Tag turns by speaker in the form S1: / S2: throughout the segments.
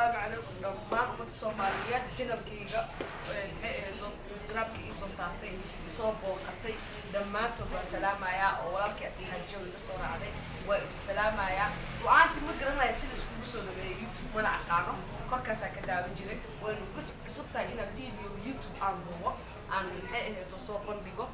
S1: السلام عليكم دمان umad Soomaaliyeed janalkayga subscribe-ka isoo saartay isoo booqatay dhamaantood waa salaamaya oo walaalkii asxaajiyo iga soo raacday waa salaamaya waanti ma garanaya sida isku soo dhaweeyay YouTube wala aqaano korkaas ka daawan jiray waan cusub tahay in video YouTube aan duubo aan soo bandhigo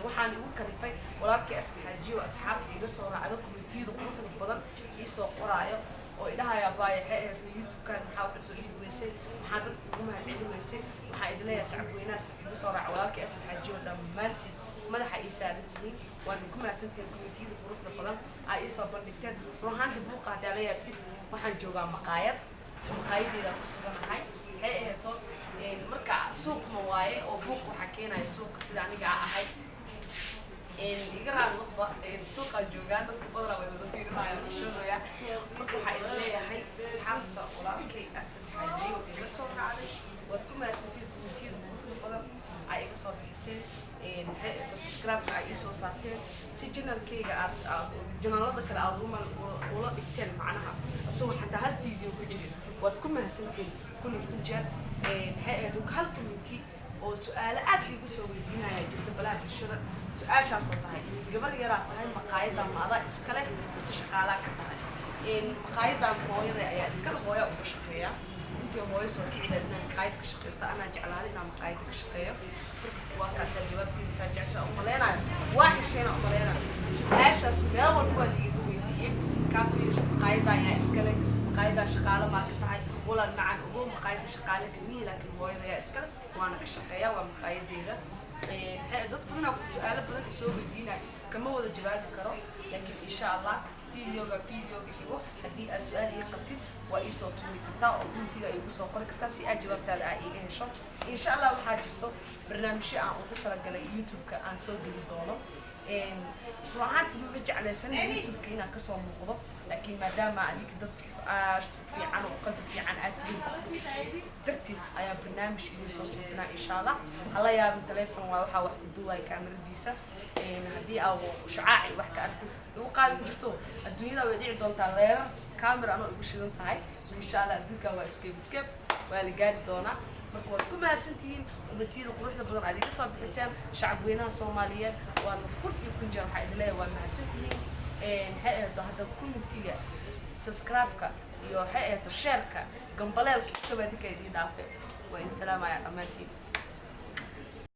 S1: waxaan ugu kalifay walaalkii asxaajiyo asxaabtii iga soo raacday kumentiyada quruxda badan isoo qoraayo oo ilaahaya baayay YouTube kan waxa soo iibisay waxa dadku ugu mahadcelinayay waxa idleeyahay sacabweynaas iga soo raac walaalkii asxaajiyo dhamaantii madaxa ay saarantiin waan ku maasantiin kumentiyada quruxda badan ay soo bandhigteen ruuxaan dib u qaadaleeyay waxaan joogaa maqaayadeeda ku suganahay marka suuq ma waaye oo buuq waxa keenay suuq sida aniga ahay igaraan waqba suuqa joogaan dadka badana way wada fiirinayaan shaqooya marka waxa ay leeyahay asxaabta walaalkay asxaajiyo iga soo raacday waad ku maasantiin kumentiyada badan ay iga soo bixiseen subscribe ay soo saarteen si channelkayga aad channelada kale aad ula dhigteen macnaha asoo xataa hal video ku jirin waad ku maasantiin كل كنجر هذا كل كمتي أو سؤال أدري بسوي دينا جبت بلاد الشرط سؤال شخص طهي قبل يرى طهي مقايضة ما هذا إسكاله بس شغالة كطهي مقايضة موير يا إسكال هويا وبشقية أنت هويا سوكي على لنا مقايض كشقية أنا جعلها لنا مقايض كشقية وكاس جوابتي سجع شيء أملينا واحد شيء أملينا سؤال شخص ما هو اللي يقول كافي مقايضة يا إسكاله مقايضة شغالة ما كطهي ولا معن أبوه مقايد شقالة كمية لكن هو إذا يأسكر وأنا كشقية ومقايد إذا ضد كلنا سؤال بدنا نسوي بدينا كم هو الجواب كرو لكن إن شاء الله فيديو بحيوه هدي السؤال يقتل وإيصوت مكتا أو منتجا يوصل قرك تاسي أجواب تلا إيه شو إن شاء الله وحاجته برنامج شيء عن وقت على يوتيوب كأن سوي جديدونه روحان تبي على سنة يوتيوب كينا كسر مقبض لكن ما دام عليك ضد في عن وقت في عن أدري درتي أيا برنامج يوصلنا إن شاء الله الله يا من تلفون وروح واحد بدو هاي كاميرا ديسة هدي أو شعاعي واحد كأرتي وقال جرتو الدنيا لو يدعي دون تغير كاميرا أنا بشيلون تاعي إن شاء الله الدنيا واسكيب واللي قاعد دونا marka ku maasantiin kumentiyada quruxda badan adiga soo bixisaan shacabweynaha Soomaaliyeed waan ku jira waxa idin waa maasantiin hadda kumentiga subscribe-ka iyo share-ka gambaleelka tabadika idin dhaafay waa in salaam ayaa dhamaantiin